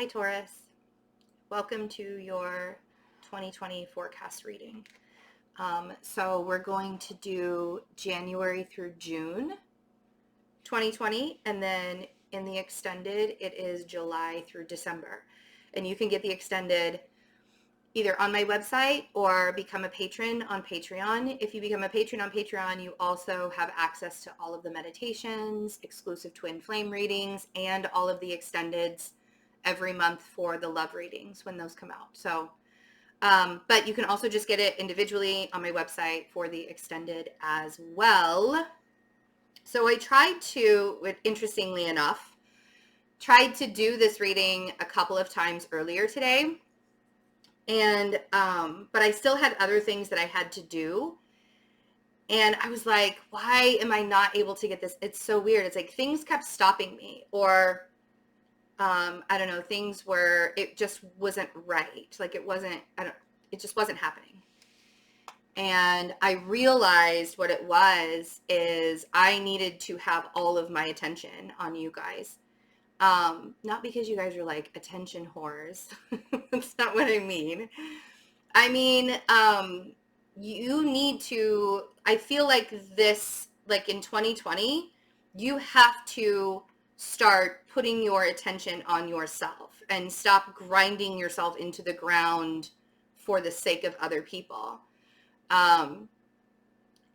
Hi Taurus, welcome to your 2020 forecast reading. So we're going to do January through June 2020, and then in the extended it is July through December. And you can get the extended either on my website or become a patron on Patreon. If you become a patron on Patreon, you also have access to all of the meditations, exclusive twin flame readings, and all of the extendeds every month for the love readings when those come out. So, but you can also just get it individually on my website for the extended as well. So I tried to, interestingly enough, tried to do this reading a couple of times earlier today. And, but I still had other things that I had to do. And I was like, why am I not able to get this? It's so weird. It's like things kept stopping me, or I don't know, things where it just wasn't right. Like it just wasn't happening. And I realized what it was is I needed to have all of my attention on you guys. Not because you guys are like attention whores. That's not what I mean. I mean, you need to, I feel like this, like in 2020, you have to start putting your attention on yourself and stop grinding yourself into the ground for the sake of other people.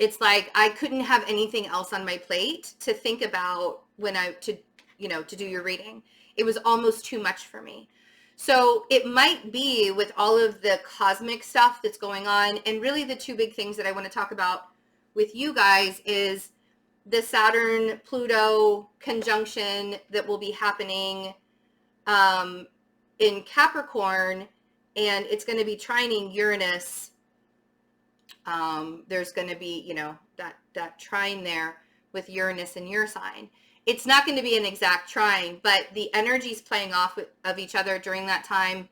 It's like I couldn't have anything else on my plate to think about to do your reading. It was almost too much for me. So it might be with all of the cosmic stuff that's going on, and really the two big things that I want to talk about with you guys is the Saturn-Pluto conjunction that will be happening in Capricorn, and it's going to be trining Uranus. There's going to be, that trine there with Uranus in your sign. It's not going to be an exact trine, but the energies playing off of each other during that time.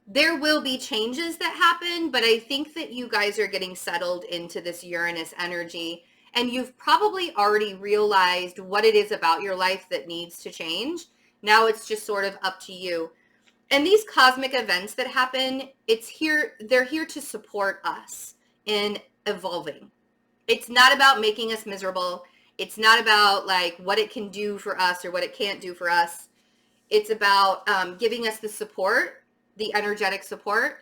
There will be changes that happen, but I think that you guys are getting settled into this Uranus energy, and you've probably already realized what it is about your life that needs to change. Now it's just sort of up to you. And these cosmic events that happen, they're here to support us in evolving. It's not about making us miserable. It's not about like what it can do for us or what it can't do for us. It's about giving us the support, the energetic support,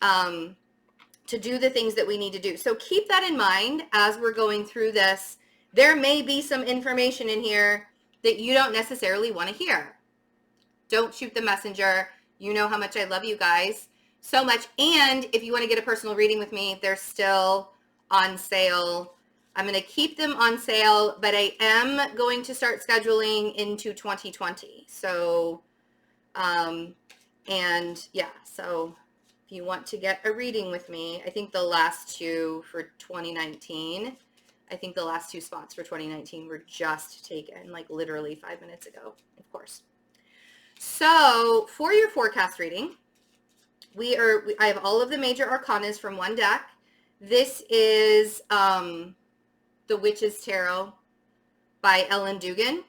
to do the things that we need to do. So keep that in mind as we're going through this. There may be some information in here that you don't necessarily want to hear. Don't shoot the messenger. You know how much I love you guys so much. And if you want to get a personal reading with me, they're still on sale. I'm going to keep them on sale, but I am going to start scheduling into 2020. So, and yeah, so if you want to get a reading with me, I think the last two for 2019, I think the last two spots for 2019 were just taken, like literally 5 minutes ago, of course. So for your forecast reading, I have all of the major arcanas from one deck. This is the Witch's Tarot by Ellen Dugan.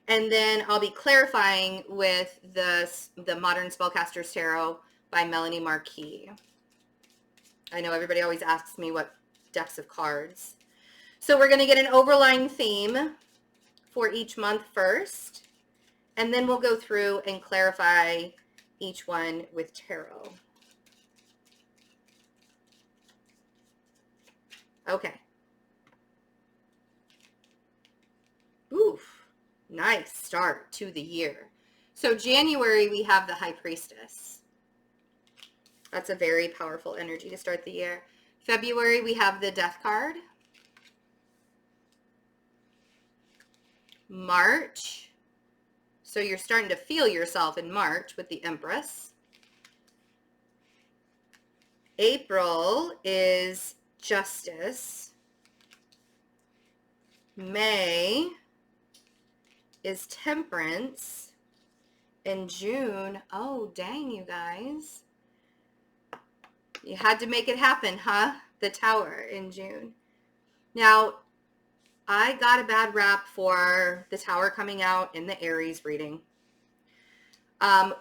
And then I'll be clarifying with the Modern Spellcaster's Tarot by Melanie Marquis. I know everybody always asks me what decks of cards. So we're going to get an overlying theme for each month first. And then we'll go through and clarify each one with tarot. Okay. Oof. Nice start to the year. So January, we have the High Priestess. That's a very powerful energy to start the year. February, we have the Death card. March. So you're starting to feel yourself in March with the Empress. April is Justice. May is Temperance. In June, oh dang you guys. You had to make it happen, huh? The Tower in June. Now, I got a bad rap for the Tower coming out in the Aries reading.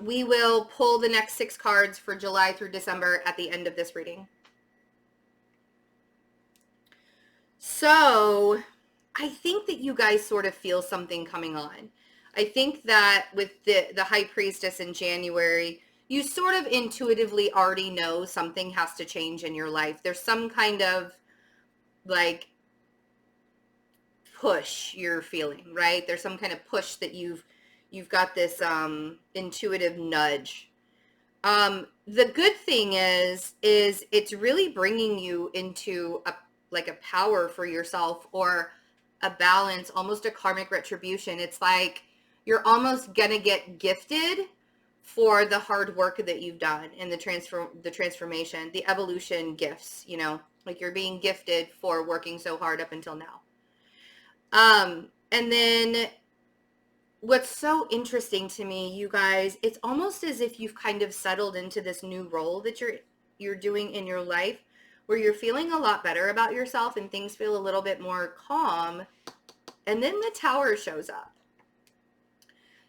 We will pull the next 6 cards for July through December at the end of this reading. So I think that you guys sort of feel something coming on. I think that with the High Priestess in January, you sort of intuitively already know something has to change in your life. There's some kind of like push you're feeling, right? There's some kind of push that you've got this intuitive nudge. The good thing is it's really bringing you into a power for yourself, or a balance, almost a karmic retribution. It's like you're almost gonna get gifted for the hard work that you've done in the transformation, the evolution gifts, you know, like you're being gifted for working so hard up until now. And then what's so interesting to me, you guys, it's almost as if you've kind of settled into this new role that you're doing in your life, where you're feeling a lot better about yourself and things feel a little bit more calm. And then the Tower shows up.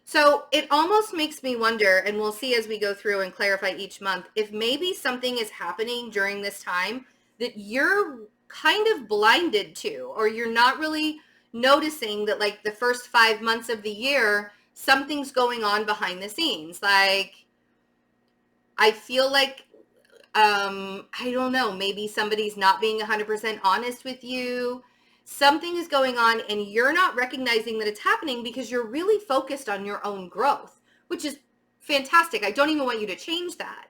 So it almost makes me wonder, and we'll see as we go through and clarify each month, if maybe something is happening during this time that you're kind of blinded to, or you're not really noticing that, like, the first 5 months of the year, something's going on behind the scenes. Like, I feel like, I don't know, maybe somebody's not being 100% honest with you. Something is going on and you're not recognizing that it's happening because you're really focused on your own growth, which is fantastic. I don't even want you to change that.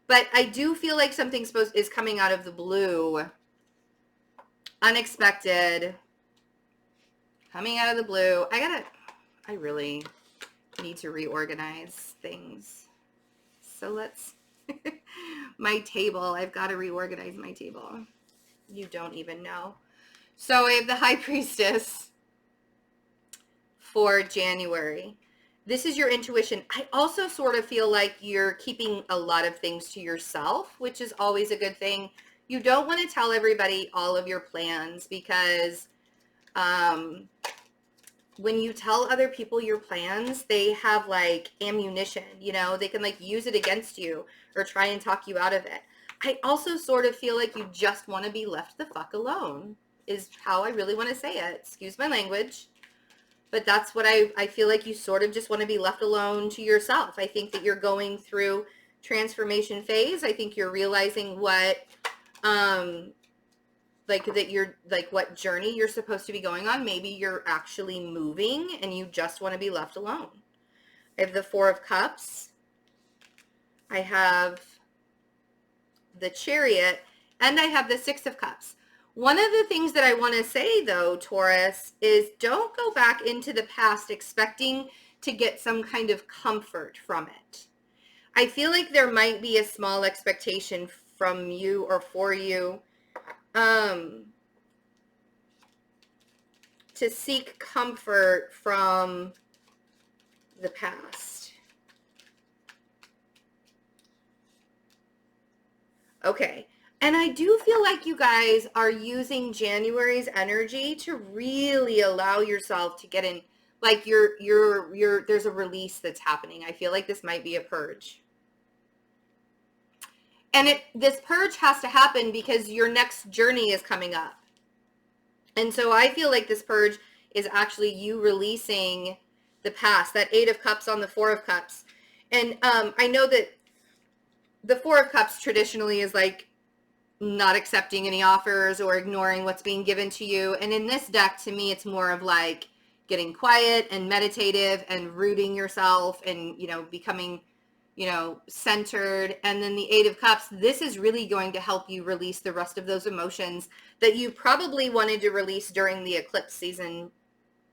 But I do feel like something is coming out of the blue, unexpected, coming out of the blue. I really need to reorganize things. So let's, my table, I've got to reorganize my table. You don't even know. So I have the High Priestess for January. This is your intuition. I also sort of feel like you're keeping a lot of things to yourself, which is always a good thing. You don't want to tell everybody all of your plans, because when you tell other people your plans, they have like ammunition, you know, they can like use it against you or try and talk you out of it. I also sort of feel like you just want to be left the fuck alone, is how I really want to say it. Excuse my language. But that's what I feel like. You sort of just want to be left alone to yourself. I think that you're going through transformation phase. I think you're realizing what, what journey you're supposed to be going on. Maybe you're actually moving and you just want to be left alone. I have the Four of Cups. I have the Chariot, and I have the Six of Cups. One of the things that I want to say, though, Taurus, is don't go back into the past expecting to get some kind of comfort from it. I feel like there might be a small expectation from you or for you to seek comfort from the past. Okay. And I do feel like you guys are using January's energy to really allow yourself to get in, like there's a release that's happening. I feel like this might be a purge. And this purge has to happen because your next journey is coming up. And so I feel like this purge is actually you releasing the past, that Eight of Cups on the Four of Cups. And I know that the Four of Cups traditionally is like not accepting any offers or ignoring what's being given to you. And in this deck, to me, it's more of like getting quiet and meditative and rooting yourself and, you know, becoming, you know, centered. And then the Eight of Cups, this is really going to help you release the rest of those emotions that you probably wanted to release during the eclipse season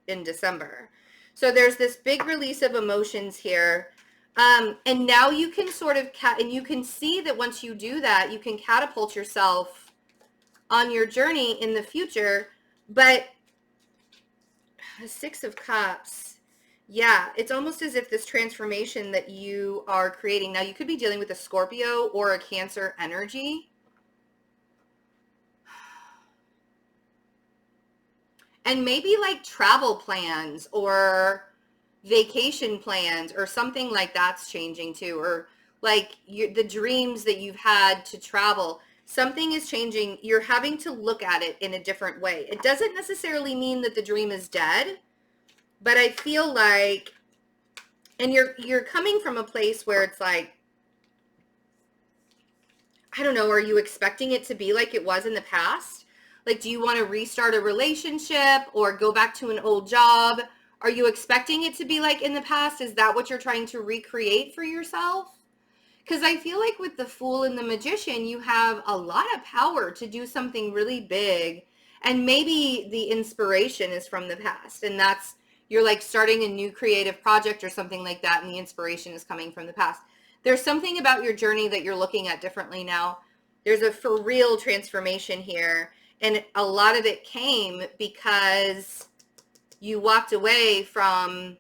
in December. So there's this big release of emotions here. And now you can sort of, and you can see that once you do that, you can catapult yourself on your journey in the future. But the Six of Cups, yeah, it's almost as if this transformation that you are creating, now you could be dealing with a Scorpio or a Cancer energy. And maybe like travel plans or vacation plans or something like that's changing too, or like the dreams that you've had to travel, something is changing. You're having to look at it in a different way. It doesn't necessarily mean that the dream is dead, but I feel like, and you're coming from a place where it's like, I don't know, are you expecting it to be like it was in the past? Like, do you want to restart a relationship or go back to an old job? Are you expecting it to be like in the past? Is that what you're trying to recreate for yourself? Because I feel like with the Fool and the Magician, you have a lot of power to do something really big. And maybe the inspiration is from the past. And that's, you're like starting a new creative project or something like that. And the inspiration is coming from the past. There's something about your journey that you're looking at differently now. There's a for real transformation here. And a lot of it came because you walked away from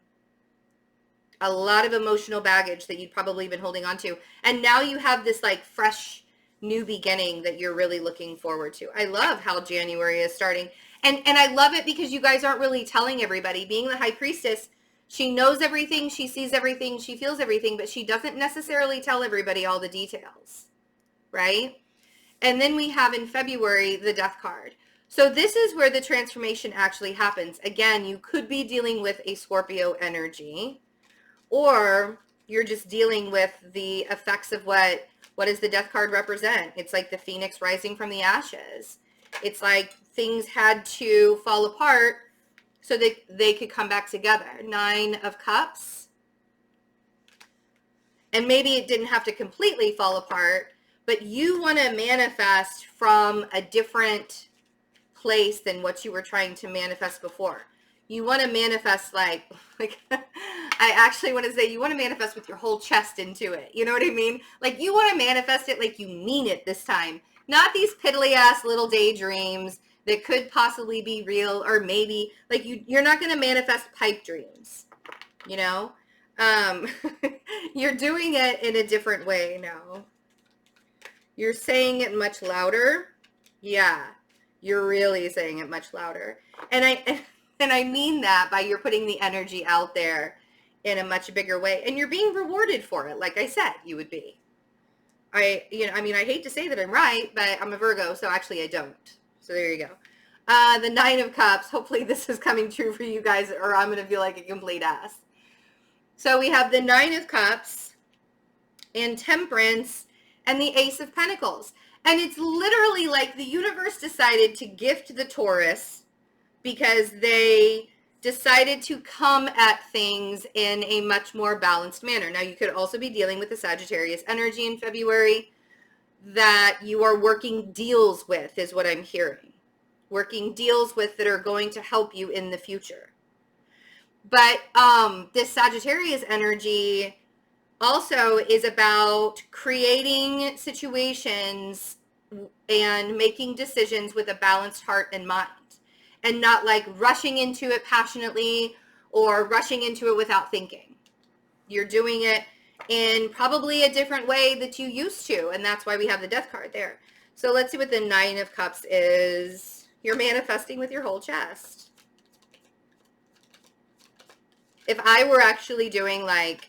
a lot of emotional baggage that you'd probably been holding on to. And now you have this like fresh new beginning that you're really looking forward to. I love how January is starting. And I love it because you guys aren't really telling everybody. Being the High Priestess, she knows everything, she sees everything, she feels everything, but she doesn't necessarily tell everybody all the details, right? And then we have in February the Death card. So this is where the transformation actually happens. Again, you could be dealing with a Scorpio energy, or you're just dealing with the effects of what does the Death card represent? It's like the phoenix rising from the ashes. It's like things had to fall apart so that they could come back together. 9 of Cups. And maybe it didn't have to completely fall apart, but you want to manifest from a different place than what you were trying to manifest before. You want to manifest like I actually want to say you want to manifest with your whole chest into it. You know what I mean? Like you want to manifest it like you mean it this time. Not these piddly ass little daydreams that could possibly be real, or maybe like you're not going to manifest pipe dreams, you know? You're doing it in a different way now. You're saying it much louder. Yeah, you're really saying it much louder. And I mean that by you're putting the energy out there in a much bigger way, and you're being rewarded for it. Like I said, you would be. I hate to say that I'm right, but I'm a Virgo, so actually I don't. So there you go. The 9 of Cups. Hopefully this is coming true for you guys, or I'm going to feel like a complete ass. So we have the 9 of Cups and Temperance and the Ace of Pentacles. And it's literally like the universe decided to gift the Taurus because they decided to come at things in a much more balanced manner. Now, you could also be dealing with the Sagittarius energy in February that you are working deals with, is what I'm hearing. Working deals with that are going to help you in the future. But this Sagittarius energy also is about creating situations and making decisions with a balanced heart and mind, and not like rushing into it passionately or rushing into it without thinking. You're doing it in probably a different way that you used to, and that's why we have the Death card there. So let's see what the 9 of Cups is. You're manifesting with your whole chest. If I were actually doing like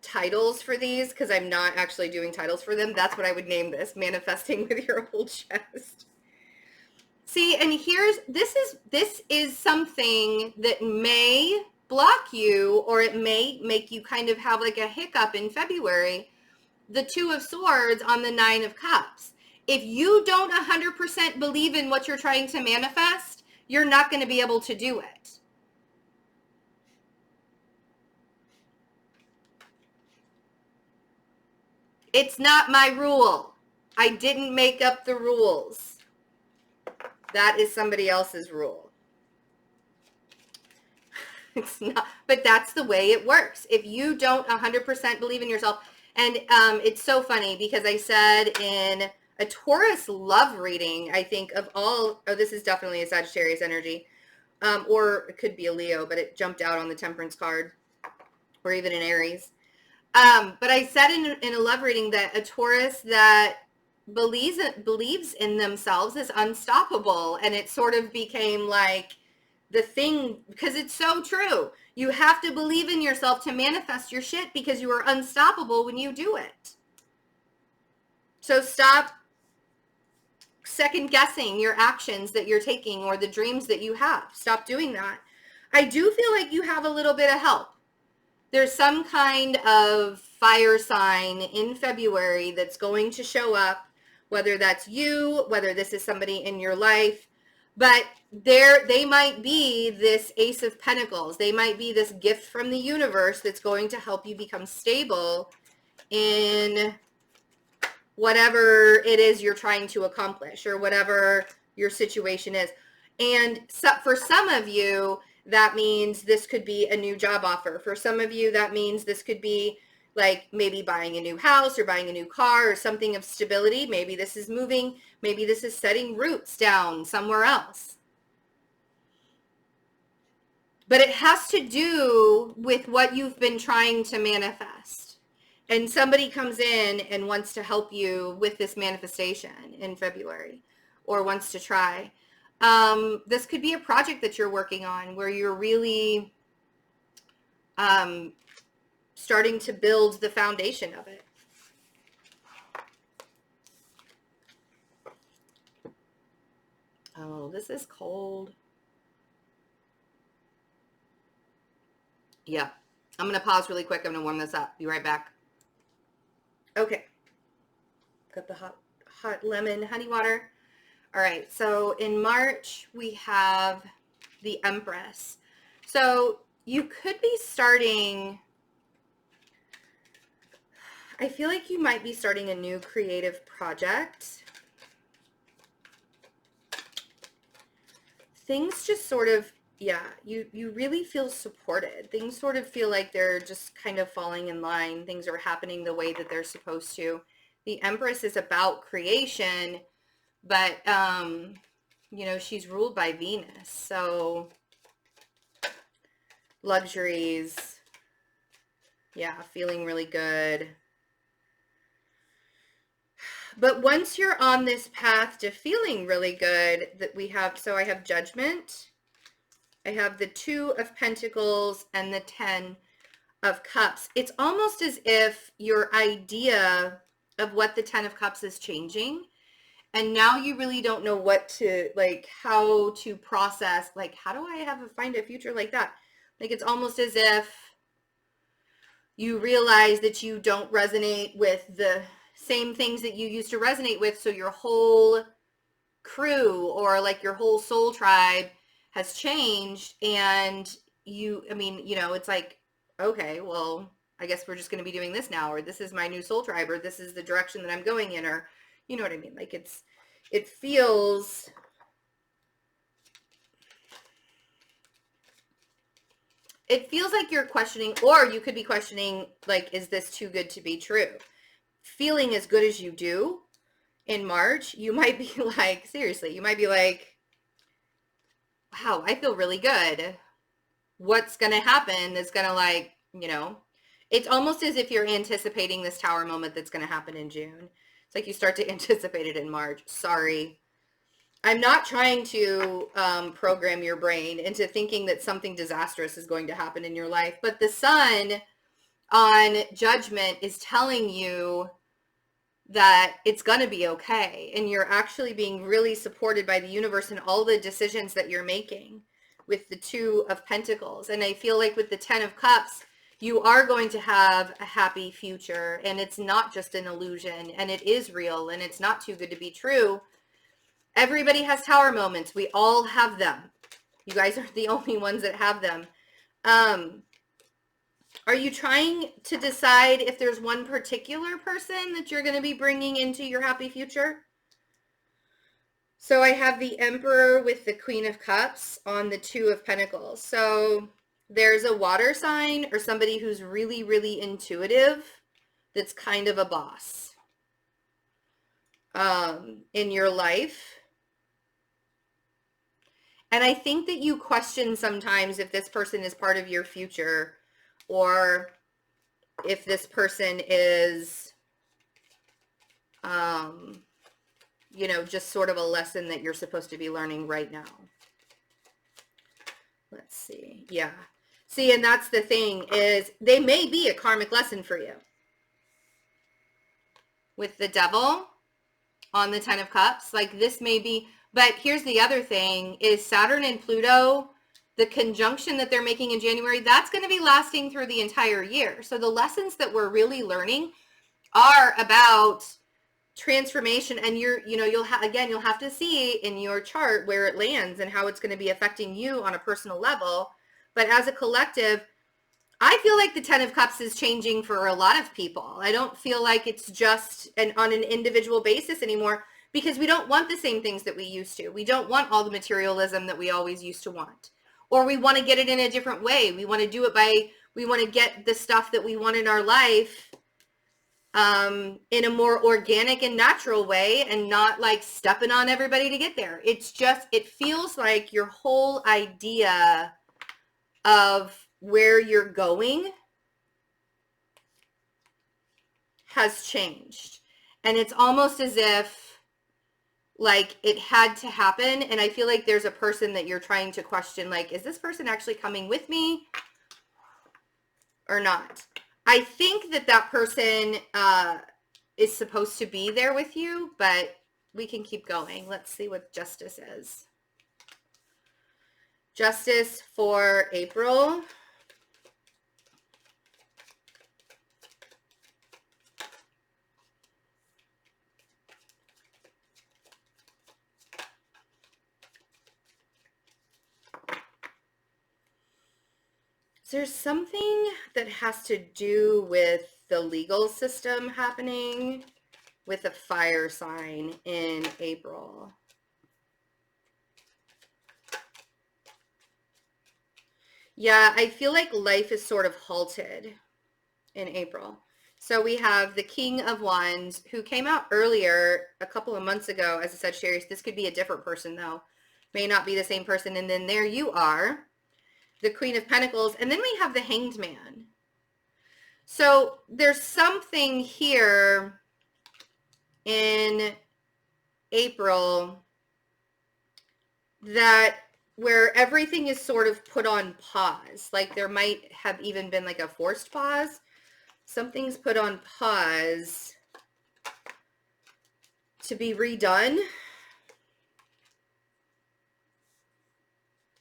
titles for these, because I'm not actually doing titles for them, that's what I would name this: manifesting with your whole chest. See, and this is something that may block you, or it may make you kind of have like a hiccup in February. The 2 of Swords on the 9 of Cups. If you don't 100% believe in what you're trying to manifest, you're not going to be able to do it. It's not my rule. I didn't make up the rules. That is somebody else's rule. It's not, but that's the way it works. If you don't 100% believe in yourself, and it's so funny because I said in a Taurus love reading, I think of all, oh, this is definitely a Sagittarius energy, or it could be a Leo, but it jumped out on the Temperance card, or even an Aries. But I said in a love reading that a Taurus that believes in themselves is unstoppable. And it sort of became like the thing, because it's so true. You have to believe in yourself to manifest your shit, because you are unstoppable when you do it. So stop second guessing your actions that you're taking or the dreams that you have. Stop doing that. I do feel like you have a little bit of help. There's some kind of fire sign in February that's going to show up, whether that's you, whether this is somebody in your life, but they might be this Ace of Pentacles. They might be this gift from the universe that's going to help you become stable in whatever it is you're trying to accomplish, or whatever your situation is. And so for some of you, that means this could be a new job offer. For some of you, that means this could be like maybe buying a new house or buying a new car or something of stability. Maybe this is moving. Maybe this is setting roots down somewhere else. But it has to do with what you've been trying to manifest. And somebody comes in and wants to help you with this manifestation in February, or wants to try. This could be a project that you're working on where you're really starting to build the foundation of it. Oh, this is cold. Yeah. I'm going to pause really quick. I'm going to warm this up. Be right back. Okay. Got the hot lemon honey water. All right. So in March, we have the Empress. So you could be starting, I feel like you might be starting a new creative project. Things just sort of, yeah, you really feel supported. Things sort of feel like they're just kind of falling in line. Things are happening the way that they're supposed to. The Empress is about creation, but, you know, she's ruled by Venus. So luxuries, yeah, feeling really good. But once you're on this path to feeling really good, that we have, so I have Judgment, I have the 2 of Pentacles, and the 10 of Cups. It's almost as if your idea of what the 10 of Cups is changing, and now you really don't know what to, like, how to process, like, how do I find a future like that? Like, it's almost as if you realize that you don't resonate with the same things that you used to resonate with, so your whole crew, or like your whole soul tribe, has changed, and you, I mean, you know, it's like, okay, well, I guess we're just going to be doing this now, or this is my new soul tribe, or this is the direction that I'm going in, or, you know what I mean? Like, it feels, like you're questioning, or you could be questioning, like, is this too good to be true? Feeling as good as you do in March, you might be like, seriously, you might be like, wow, I feel really good. What's going to happen is going to, like, you know, it's almost as if you're anticipating this tower moment that's going to happen in June. It's like you start to anticipate it in March. Sorry. I'm not trying to program your brain into thinking that something disastrous is going to happen in your life, but the sun on Judgment is telling you that it's going to be okay, and you're actually being really supported by the universe in all the decisions that you're making with the 2 of Pentacles. And I feel like with the 10 of Cups, you are going to have a happy future, and it's not just an illusion, and it is real, and it's not too good to be true. Everybody has tower moments. We all have them. You guys aren't the only ones that have them. Are you trying to decide if there's one particular person that you're going to be bringing into your happy future? So I have the Emperor with the Queen of Cups on the 2 of Pentacles. So there's a water sign, or somebody who's really, really intuitive, that's kind of a boss in your life. And I think that you question sometimes if this person is part of your future, or if this person is, you know, just sort of a lesson that you're supposed to be learning right now. Let's see. Yeah. See, and that's the thing, is they may be a karmic lesson for you. With the devil on the 10 of Cups, like this may be, but here's the other thing, is Saturn and Pluto, the conjunction that they're making in January, that's going to be lasting through the entire year. So the lessons that we're really learning are about transformation, and you'll have to see in your chart where it lands and how it's going to be affecting you on a personal level. But as a collective, I feel like the 10 of Cups is changing for a lot of people. I don't feel like it's just on an individual basis anymore, because we don't want the same things that we used to. We don't want all the materialism that we always used to want. Or we want to get it in a different way. We want to do it we want to get the stuff that we want in our life in a more organic and natural way, and not like stepping on everybody to get there. It's just, it feels like your whole idea of where you're going has changed. And it's almost as if like it had to happen. And I feel like there's a person that you're trying to question, like, is this person actually coming with me or not? I think that person is supposed to be there with you, but we can keep going. Let's see what Justice is. Justice for April. There's something that has to do with the legal system happening with a fire sign in April. Yeah, I feel like life is sort of halted in April. So we have the King of Wands, who came out earlier, a couple of months ago, as a Sagittarius. This could be a different person, though. May not be the same person. And then there you are, the Queen of Pentacles, and then we have the Hanged Man. So there's something here in April that where everything is sort of put on pause. Like there might have even been like a forced pause. Something's put on pause to be redone.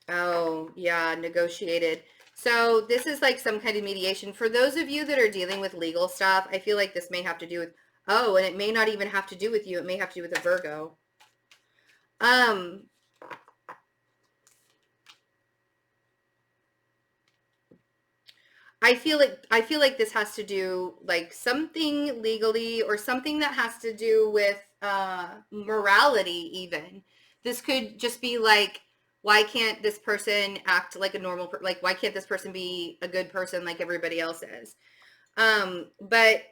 Oh, yeah, negotiated. So this is like some kind of mediation. For those of you that are dealing with legal stuff, I feel like this may have to do with, oh, and it may not even have to do with you. It may have to do with a Virgo. I feel like this has to do like something legally, or something that has to do with morality even. This could just be like, why can't this person act like a normal like why can't this person be a good person like everybody else is? But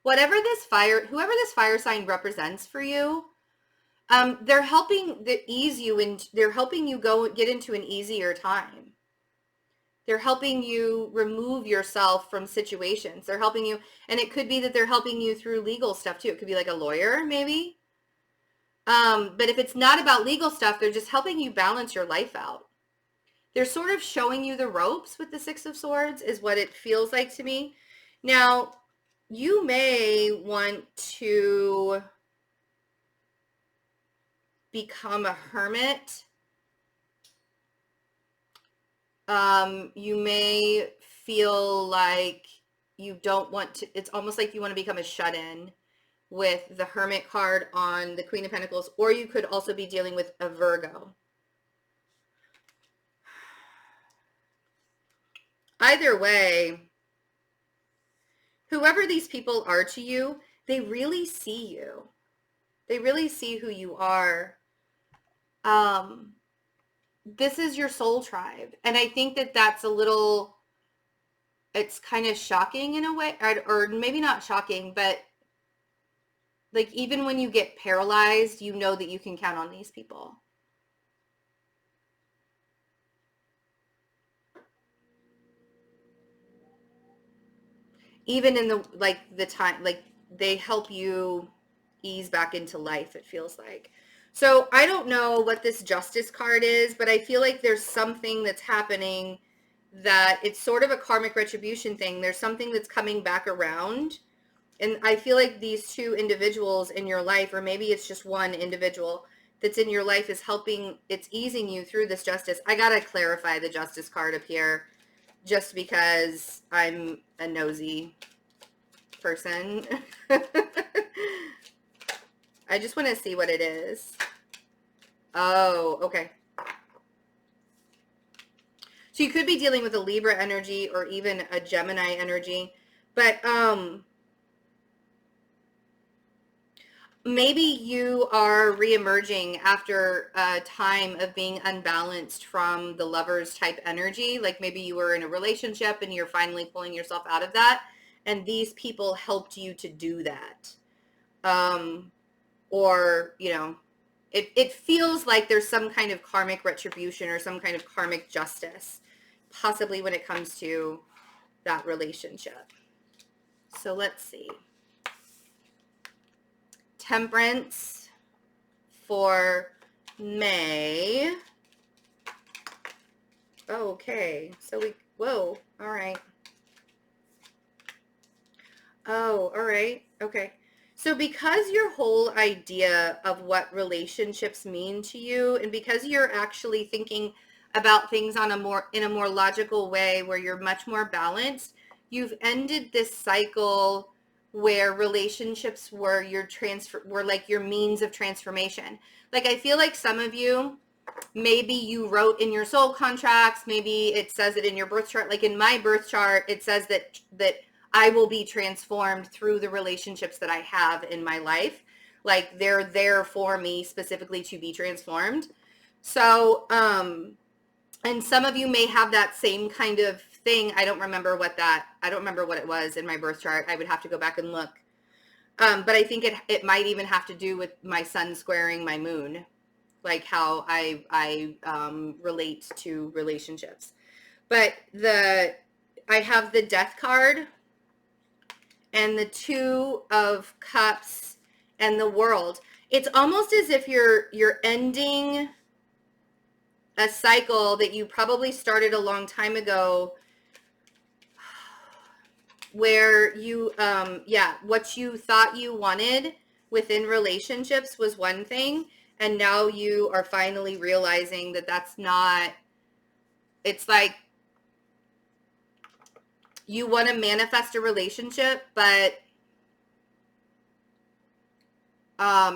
whoever this fire sign represents for you, they're helping ease you, and they're helping you get into an easier time. They're helping you remove yourself from situations. They're helping you, and it could be that they're helping you through legal stuff too. It could be like a lawyer maybe. But if it's not about legal stuff, they're just helping you balance your life out. They're sort of showing you the ropes with the Six of Swords is what it feels like to me. Now, you may want to become a hermit. You may feel like you don't want to, it's almost like you want to become a shut-in with the Hermit card on the Queen of Pentacles, or you could also be dealing with a Virgo. Either way, whoever these people are to you, they really see you. They really see who you are. This is your soul tribe. And I think that that's a little, it's kind of shocking in a way, or maybe not shocking, but like even when you get paralyzed, you know that you can count on these people. Even in the time, like they help you ease back into life, it feels like. So I don't know what this Justice card is, but I feel like there's something that's happening that it's sort of a karmic retribution thing. There's something that's coming back around. And I feel like these two individuals in your life, or maybe it's just one individual that's in your life, is helping, it's easing you through this justice. I got to clarify the Justice card up here just because I'm a nosy person. I just want to see what it is. Oh, okay. So you could be dealing with a Libra energy or even a Gemini energy, but maybe you are reemerging after a time of being unbalanced from the Lovers type energy. Like maybe you were in a relationship and you're finally pulling yourself out of that, and these people helped you to do that. Or, you know, it feels like there's some kind of karmic retribution or some kind of karmic justice, possibly when it comes to that relationship. So let's see. Temperance for May. Okay, so whoa, all right. Oh, all right, okay. So because your whole idea of what relationships mean to you, and because you're actually thinking about things in a more logical way where you're much more balanced, you've ended this cycle where relationships were like your means of transformation. Like I feel like some of you, maybe you wrote in your soul contracts, maybe it says it in your birth chart. Like in my birth chart, it says that I will be transformed through the relationships that I have in my life. Like they're there for me specifically to be transformed. So, and some of you may have that same kind of thing. I don't remember what it was in my birth chart. I would have to go back and look. But I think it might even have to do with my sun squaring my moon, like how I relate to relationships. But I have the Death card and the Two of Cups and the World. It's almost as if you're ending a cycle that you probably started a long time ago, where you what you thought you wanted within relationships was one thing, and now you are finally realizing that that's not. It's like you want to manifest a relationship, but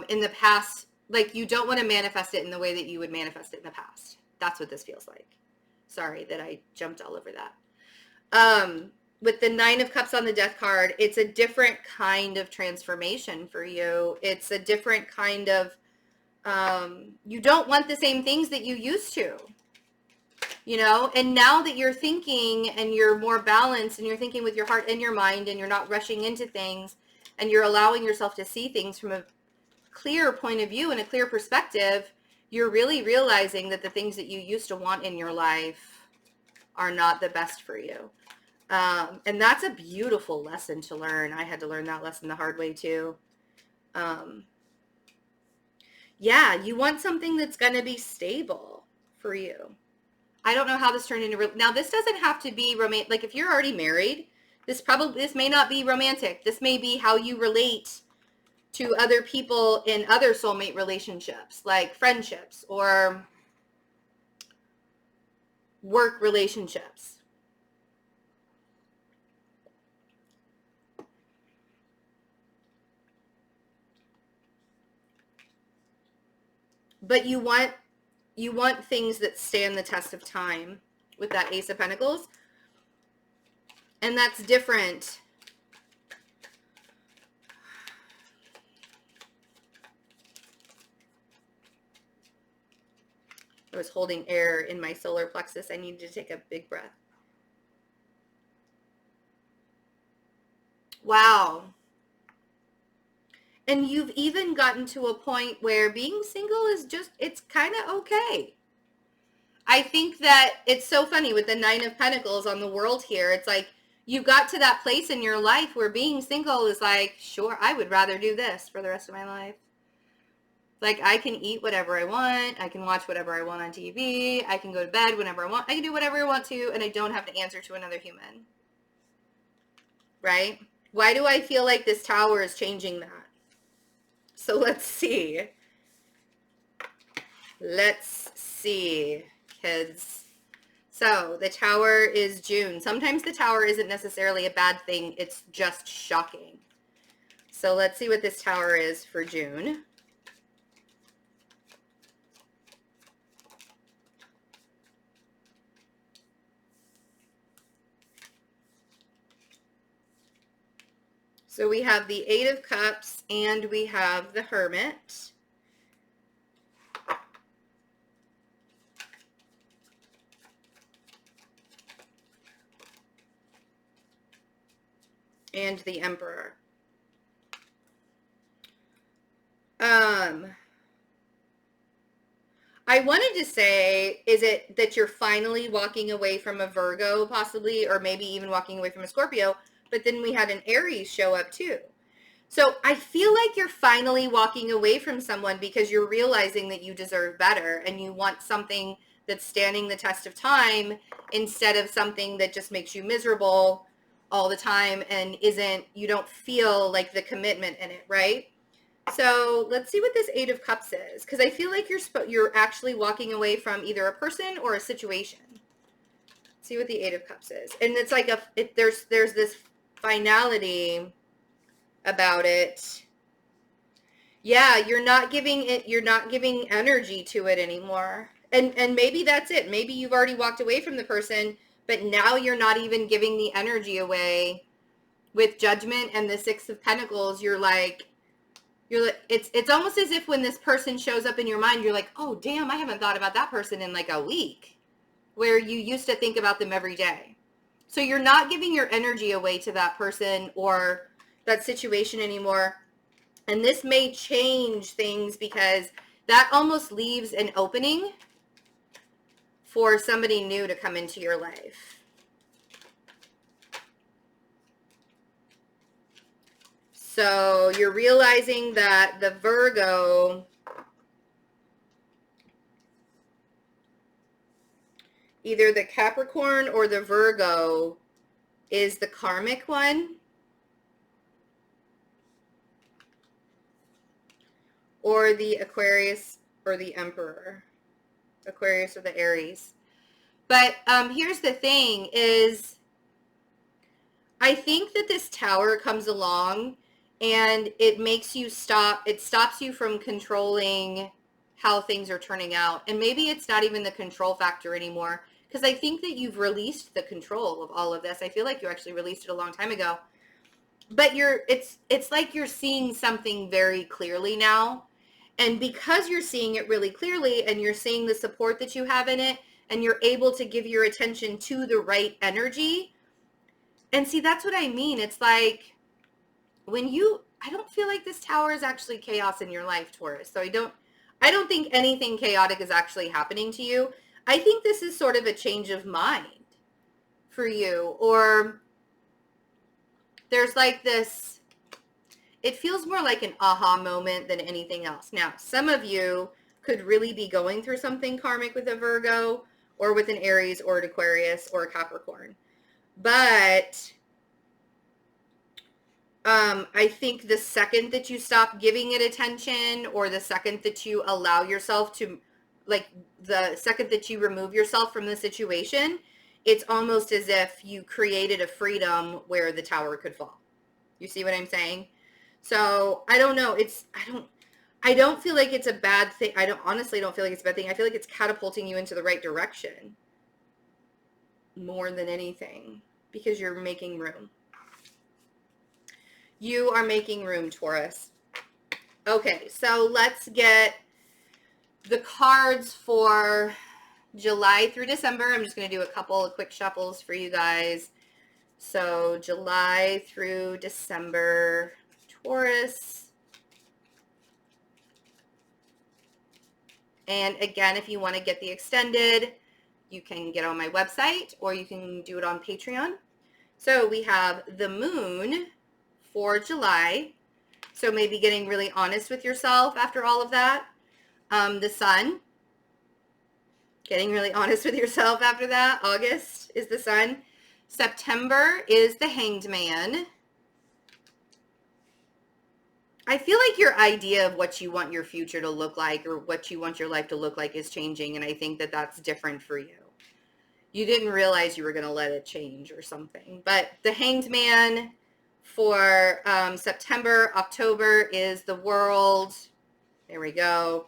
in the past, like you don't want to manifest it in the way that you would manifest it in the past. That's what this feels like. Sorry that I jumped all over that. With the Nine of Cups on the Death card, it's a different kind of transformation for you. It's a different kind of, you don't want the same things that you used to, you know? And now that you're thinking and you're more balanced and you're thinking with your heart and your mind and you're not rushing into things and you're allowing yourself to see things from a clear point of view and a clear perspective, you're really realizing that the things that you used to want in your life are not the best for you. And that's a beautiful lesson to learn. I had to learn that lesson the hard way too. Yeah, you want something that's going to be stable for you. I don't know how this turned into, now this doesn't have to be romantic. Like if you're already married, this may not be romantic. This may be how you relate to other people in other soulmate relationships, like friendships or work relationships. But you want things that stand the test of time with that Ace of Pentacles. And that's different. I was holding air in my solar plexus. I needed to take a big breath. Wow. And you've even gotten to a point where being single is just, it's kind of okay. I think that it's so funny with the Nine of Pentacles on the World here. It's like you got to that place in your life where being single is like, sure, I would rather do this for the rest of my life. Like, I can eat whatever I want. I can watch whatever I want on TV. I can go to bed whenever I want. I can do whatever I want to, and I don't have to answer to another human. Right? Why do I feel like this Tower is changing that? So let's see. Let's see, kids. So the Tower is June. Sometimes the Tower isn't necessarily a bad thing. It's just shocking. So let's see what this Tower is for June. So we have the Eight of Cups and we have the Hermit. And the Emperor. I wanted to say, is it that you're finally walking away from a Virgo possibly, or maybe even walking away from a Scorpio, but then we had an Aries show up too. So I feel like you're finally walking away from someone because you're realizing that you deserve better and you want something that's standing the test of time instead of something that just makes you miserable all the time and you don't feel like the commitment in it, right? So let's see what this Eight of Cups is, because I feel like you're actually walking away from either a person or a situation. Let's see what the Eight of Cups is, and it's like there's this finality about it. Yeah, you're not giving energy to it anymore, and maybe that's it. Maybe you've already walked away from the person, but now you're not even giving the energy away. With Judgment and the Six of Pentacles, you're like, it's almost as if when this person shows up in your mind, you're like, oh, damn, I haven't thought about that person in like a week, where you used to think about them every day. So you're not giving your energy away to that person or that situation anymore. And this may change things because that almost leaves an opening for somebody new to come into your life. So you're realizing that the Virgo, either the Capricorn or the Virgo, is the karmic one, or the Aquarius or the Emperor. Aquarius or the Aries. But here's the thing is, I think that this Tower comes along and it makes you stop. It stops you from controlling how things are turning out. And maybe it's not even the control factor anymore, because I think that you've released the control of all of this. I feel like you actually released it a long time ago. But it's like you're seeing something very clearly now. And because you're seeing it really clearly and you're seeing the support that you have in it, and you're able to give your attention to the right energy. And see, that's what I mean. It's like I don't feel like this Tower is actually chaos in your life, Taurus. So I don't think anything chaotic is actually happening to you. I think this is sort of a change of mind for you, or there's like this, it feels more like an aha moment than anything else. Now, some of you could really be going through something karmic with a Virgo or with an Aries or an Aquarius or a Capricorn. But I think the second that you stop giving it attention, or the second that you allow yourself to, like the second that you remove yourself from the situation, it's almost as if you created a freedom where the Tower could fall. You see what I'm saying? So I don't know. I don't feel like it's a bad thing. Honestly don't feel like it's a bad thing. I feel like it's catapulting you into the right direction more than anything, because you're making room. You are making room, Taurus. Okay, so let's get the cards for July through December. I'm just going to do a couple of quick shuffles for you guys. So July through December, Taurus. And again, if you want to get the extended, you can get on my website or you can do it on Patreon. So we have the Moon for July. So maybe getting really honest with yourself after all of that. The sun. Getting really honest with yourself after that. August is the sun. September is the Hanged Man. I feel like your idea of what you want your future to look like or what you want your life to look like is changing, and I think that that's different for you. You didn't realize you were going to let it change or something. But the Hanged Man for September, October is the World. There we go.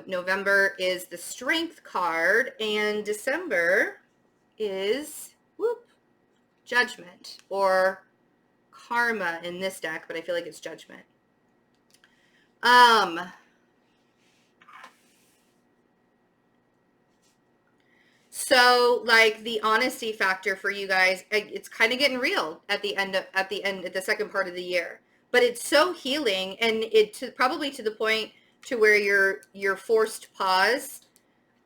November is the Strength card, and December is Judgment or Karma in this deck, but I feel like it's Judgment. So like the honesty factor for you guys, it's kind of getting real at the second part of the year, but it's so healing, and probably to the point to where you're forced pause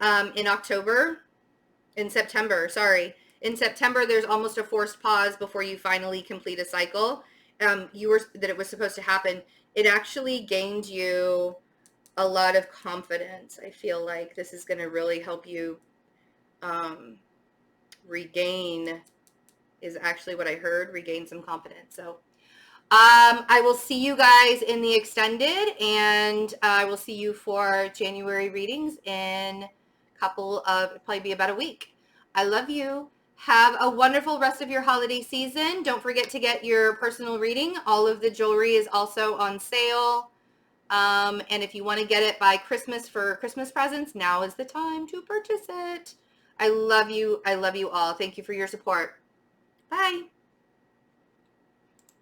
in September, in September, there's almost a forced pause before you finally complete a cycle. That it was supposed to happen. It actually gained you a lot of confidence. I feel like this is going to really help you regain, is actually what I heard, regain some confidence. So I will see you guys in the extended, and I will see you for January readings in probably be about a week. I love you. Have a wonderful rest of your holiday season. Don't forget to get your personal reading. All of the jewelry is also on sale. And if you want to get it by Christmas for Christmas presents, now is the time to purchase it. I love you. I love you all. Thank you for your support. Bye.